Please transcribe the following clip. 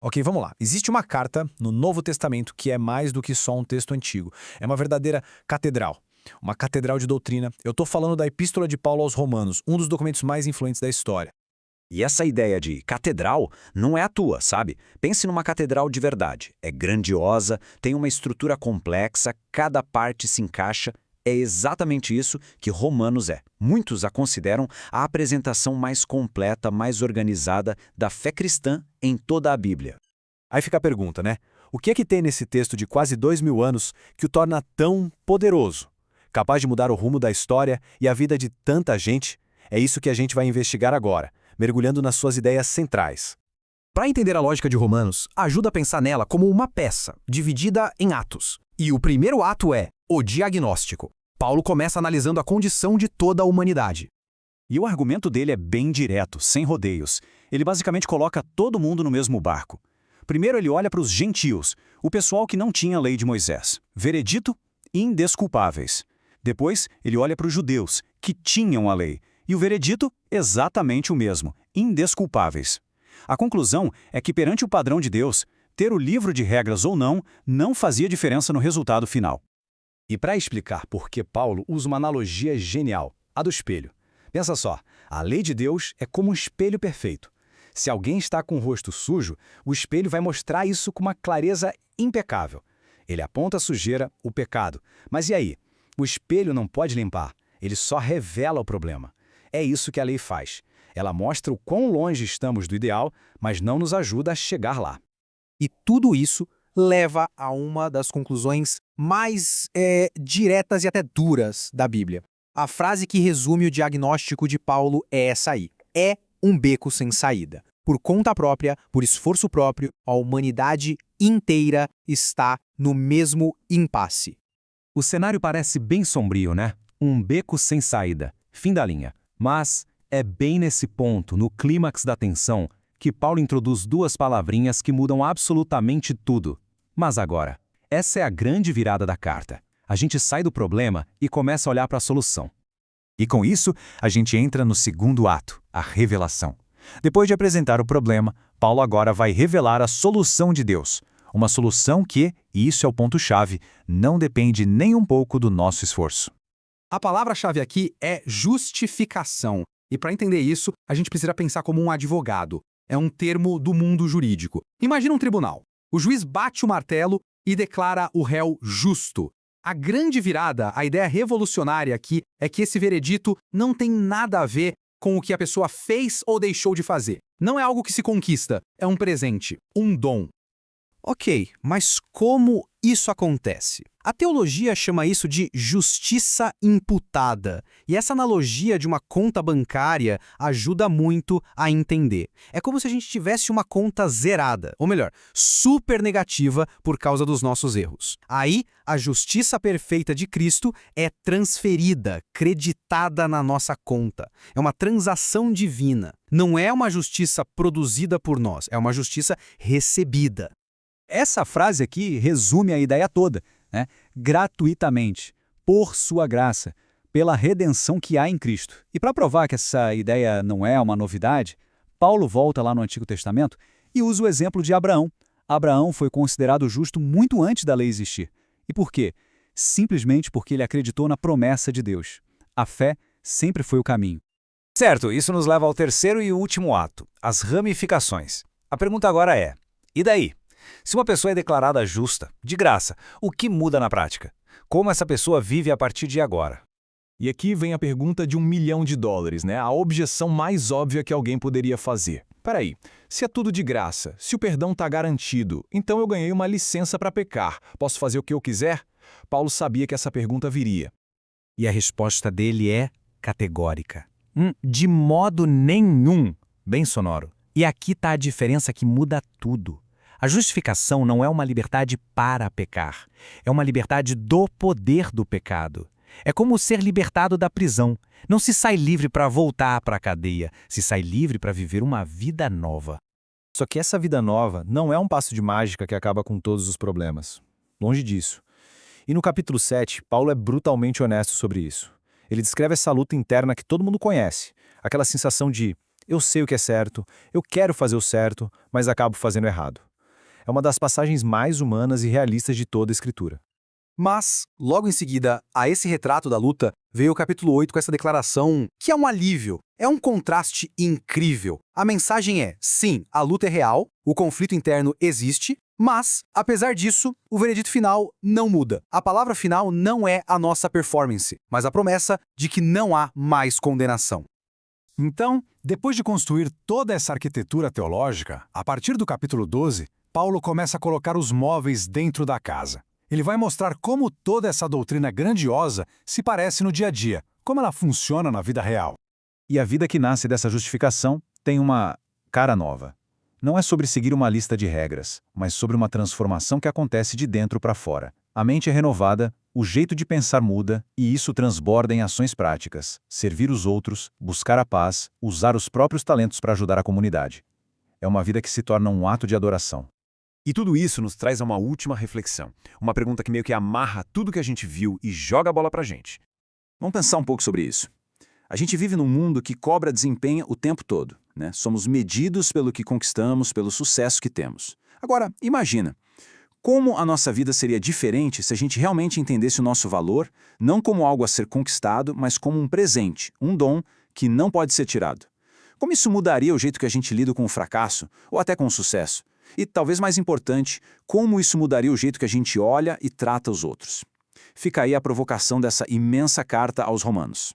Ok, vamos lá. Existe uma carta no Novo Testamento que é mais do que só um texto antigo. É uma verdadeira catedral. Uma catedral de doutrina. Eu estou falando da Epístola de Paulo aos Romanos, um dos documentos mais influentes da história. E essa ideia de catedral não é à toa, sabe? Pense numa catedral de verdade. É grandiosa, tem uma estrutura complexa, cada parte se encaixa. É exatamente isso que Romanos é. Muitos a consideram a apresentação mais completa, mais organizada da fé cristã em toda a Bíblia. Aí fica a pergunta, né? O que é que tem nesse texto de quase 2000 anos que o torna tão poderoso? Capaz de mudar o rumo da história e a vida de tanta gente? É isso que a gente vai investigar agora, mergulhando nas suas ideias centrais. Para entender a lógica de Romanos, ajuda a pensar nela como uma peça, dividida em atos. E o primeiro ato é o diagnóstico. Paulo começa analisando a condição de toda a humanidade. E o argumento dele é bem direto, sem rodeios. Ele basicamente coloca todo mundo no mesmo barco. Primeiro ele olha para os gentios, o pessoal que não tinha a lei de Moisés. Veredito, indesculpáveis. Depois ele olha para os judeus, que tinham a lei. E o veredito, exatamente o mesmo, indesculpáveis. A conclusão é que perante o padrão de Deus, ter o livro de regras ou não fazia diferença no resultado final. E para explicar por que Paulo usa uma analogia genial, a do espelho. Pensa só, a lei de Deus é como um espelho perfeito. Se alguém está com o rosto sujo, o espelho vai mostrar isso com uma clareza impecável. Ele aponta a sujeira, o pecado. Mas e aí? O espelho não pode limpar, ele só revela o problema. É isso que a lei faz. Ela mostra o quão longe estamos do ideal, mas não nos ajuda a chegar lá. E tudo isso leva a uma das conclusões mais diretas e até duras da Bíblia. A frase que resume o diagnóstico de Paulo é essa aí. É um beco sem saída. Por conta própria, por esforço próprio, a humanidade inteira está no mesmo impasse. O cenário parece bem sombrio, né? Um beco sem saída. Fim da linha. Mas é bem nesse ponto, no clímax da tensão, que Paulo introduz duas palavrinhas que mudam absolutamente tudo. Mas agora, essa é a grande virada da carta. A gente sai do problema e começa a olhar para a solução. E com isso, a gente entra no segundo ato, a revelação. Depois de apresentar o problema, Paulo agora vai revelar a solução de Deus. Uma solução que, e isso é o ponto-chave, não depende nem um pouco do nosso esforço. A palavra-chave aqui é justificação. E para entender isso, a gente precisa pensar como um advogado. É um termo do mundo jurídico. Imagina um tribunal. O juiz bate o martelo e declara o réu justo. A grande virada, a ideia revolucionária aqui, é que esse veredito não tem nada a ver com o que a pessoa fez ou deixou de fazer. Não é algo que se conquista, é um presente, um dom. Ok, mas como isso acontece? A teologia chama isso de justiça imputada, e essa analogia de uma conta bancária ajuda muito a entender. É como se a gente tivesse uma conta zerada, ou melhor, super negativa por causa dos nossos erros. Aí, a justiça perfeita de Cristo é transferida, creditada na nossa conta. É uma transação divina. Não é uma justiça produzida por nós, é uma justiça recebida. Essa frase aqui resume a ideia toda, né? Gratuitamente, por sua graça, pela redenção que há em Cristo. E para provar que essa ideia não é uma novidade, Paulo volta lá no Antigo Testamento e usa o exemplo de Abraão. Abraão foi considerado justo muito antes da lei existir. E por quê? Simplesmente porque ele acreditou na promessa de Deus. A fé sempre foi o caminho. Certo, isso nos leva ao terceiro e último ato, as ramificações. A pergunta agora é, e daí? Se uma pessoa é declarada justa, de graça, o que muda na prática? Como essa pessoa vive a partir de agora? E aqui vem a pergunta de $1 milhão, né? A objeção mais óbvia que alguém poderia fazer. Peraí, se é tudo de graça, se o perdão está garantido, então eu ganhei uma licença para pecar, posso fazer o que eu quiser? Paulo sabia que essa pergunta viria. E a resposta dele é categórica. De modo nenhum. Bem sonoro. E aqui está a diferença que muda tudo. A justificação não é uma liberdade para pecar. É uma liberdade do poder do pecado. É como ser libertado da prisão. Não se sai livre para voltar para a cadeia. Se sai livre para viver uma vida nova. Só que essa vida nova não é um passo de mágica que acaba com todos os problemas. Longe disso. E no capítulo 7, Paulo é brutalmente honesto sobre isso. Ele descreve essa luta interna que todo mundo conhece. Aquela sensação de, eu sei o que é certo, eu quero fazer o certo, mas acabo fazendo errado. É uma das passagens mais humanas e realistas de toda a Escritura. Mas, logo em seguida, a esse retrato da luta, veio o capítulo 8 com essa declaração que é um alívio, é um contraste incrível. A mensagem é, sim, a luta é real, o conflito interno existe, mas, apesar disso, o veredito final não muda. A palavra final não é a nossa performance, mas a promessa de que não há mais condenação. Então, depois de construir toda essa arquitetura teológica, a partir do capítulo 12, Paulo começa a colocar os móveis dentro da casa. Ele vai mostrar como toda essa doutrina grandiosa se parece no dia a dia, como ela funciona na vida real. E a vida que nasce dessa justificação tem uma cara nova. Não é sobre seguir uma lista de regras, mas sobre uma transformação que acontece de dentro para fora. A mente é renovada, o jeito de pensar muda e isso transborda em ações práticas, servir os outros, buscar a paz, usar os próprios talentos para ajudar a comunidade. É uma vida que se torna um ato de adoração. E tudo isso nos traz a uma última reflexão. Uma pergunta que meio que amarra tudo que a gente viu e joga a bola pra gente. Vamos pensar um pouco sobre isso. A gente vive num mundo que cobra desempenho o tempo todo, né? Somos medidos pelo que conquistamos, pelo sucesso que temos. Agora, imagina, como a nossa vida seria diferente se a gente realmente entendesse o nosso valor, não como algo a ser conquistado, mas como um presente, um dom que não pode ser tirado. Como isso mudaria o jeito que a gente lida com o fracasso, ou até com o sucesso? E, talvez mais importante, como isso mudaria o jeito que a gente olha e trata os outros? Fica aí a provocação dessa imensa carta aos Romanos.